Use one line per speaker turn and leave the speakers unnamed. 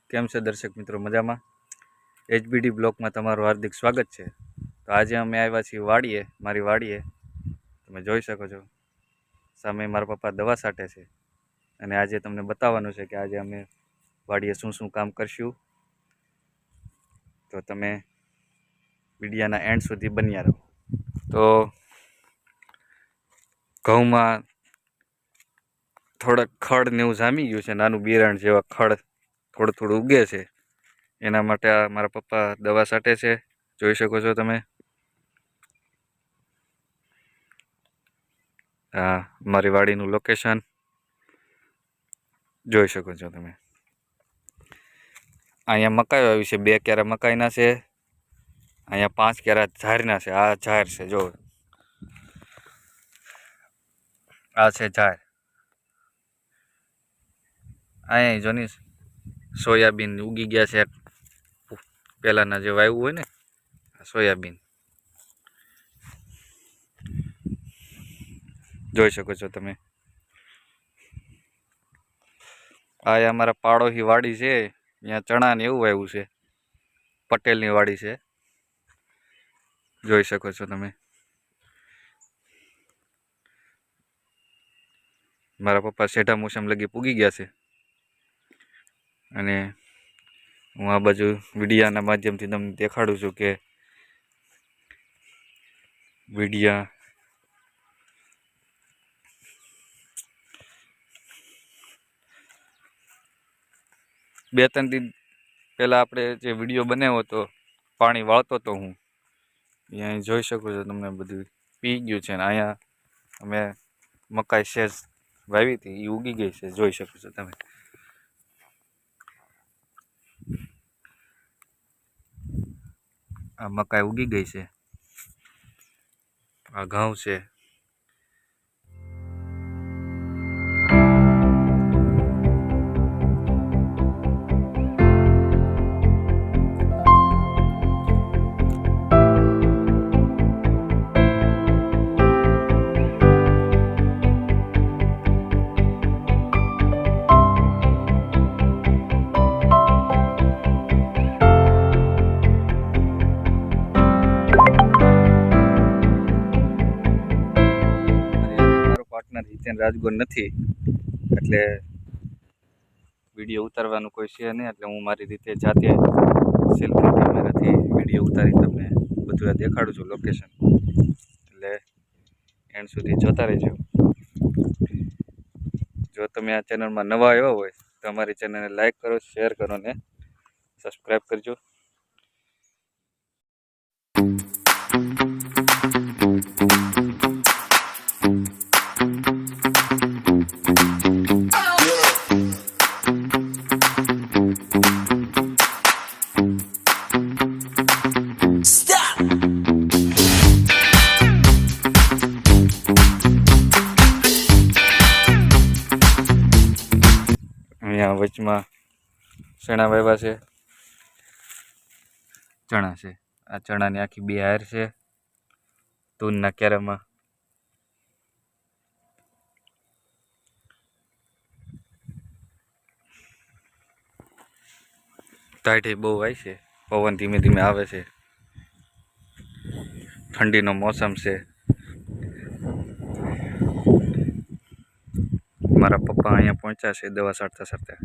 કેમ છે દર્શક મિત્રો? મજામાં? એચબીડી બ્લોકમાં તમારું હાર્દિક સ્વાગત છે. તો આજે અમે આવ્યા છીએ વાડીએ, મારી વાડીએ. તમે જોઈ શકો છો સામે મારા પપ્પા દવા છાંટે છે, અને આજે તમને બતાવવાનું છે કે આજે અમે વાડીએ શું શું કામ કરશું. તો તમે વિડીયોના એન્ડ સુધી બન્યા રહો. તો ઘઉંમાં થોડાક ખડ ને એવું જામી ગયું છે, નાનું બિરાણ જેવા ખડ થોડું થોડું ઉગે છે. એના માટે આ મારા પપ્પા દવા છાંટે છે, જોઈ શકો છો તમે. હા, મારી વાડીનું લોકેશન જોઈ શકો છો તમે. અહીંયા મકાઈ આવી છે, 2 ક્યારા મકાઈના છે. અહીંયા 5 ક્યારા ઝાડના છે. આ ઝાડ છે, જો આ છે ઝાડ. અહીંયા જો ને સોયાબીન ઉગી ગયા છે, પહેલાના જે વાવ્યું હોય ને સોયાબીન, જોઈ શકો છો તમે. આ અમારા પાડોશી વાડી છે, અહીંયા ચણા ને એવું વાવ્યું છે. પટેલની વાડી છે, જોઈ શકો છો તમે. મારા પપ્પા શેઢા મોસમ લગી પૂગી ગયા છે, અને હું આ બાજુ વિડીયાના માધ્યમથી તમને દેખાડું છું કે વિડીયા બે ત્રણ દિન પહેલાં આપણે જે વિડીયો બનાવ્યો હતો, પાણી વાળતો હતો હું, અહીંયા જોઈ શકો છો તમને. બધું પી ગયું છે, ને અહીંયા અમે મકાઈ શેષ વાવી હતી, એ ઉગી ગઈ છે, જોઈ શકો છો તમે. આ મકાઈ ઉગી ગઈ છે. આ ઘઉં છે. પાર્ટનર હિતેન રાજગોર નથી, એટલે વિડીયો ઉતારવાનું કોઈ છે નહીં, એટલે હું મારી રીતે જાતે સેલ્ફી કેમેરાથી વિડીયો ઉતારી તમને બધું દેખાડું છું લોકેશન. એટલે એન્ડ સુધી જોતા રહેજો. જો તમે આ ચેનલમાં નવા આવ્યા હોય તો અમારી ચેનલને લાઈક કરો, શેર કરો ને સબસ્ક્રાઈબ કરજો. અહીંયા વચમાં ચણા વાવ્યા છે, ચણા છે. આ ચણાની આખી 2 હાર છે તૂરના ક્યારામાં. ટાઢી બહુ આવી છે, પવન ધીમે ધીમે આવે છે, ઠંડીનો મોસમ છે. મારા પપ્પા અહીંયા પહોંચ્યા છે દવા છાંટતા છાંટતા.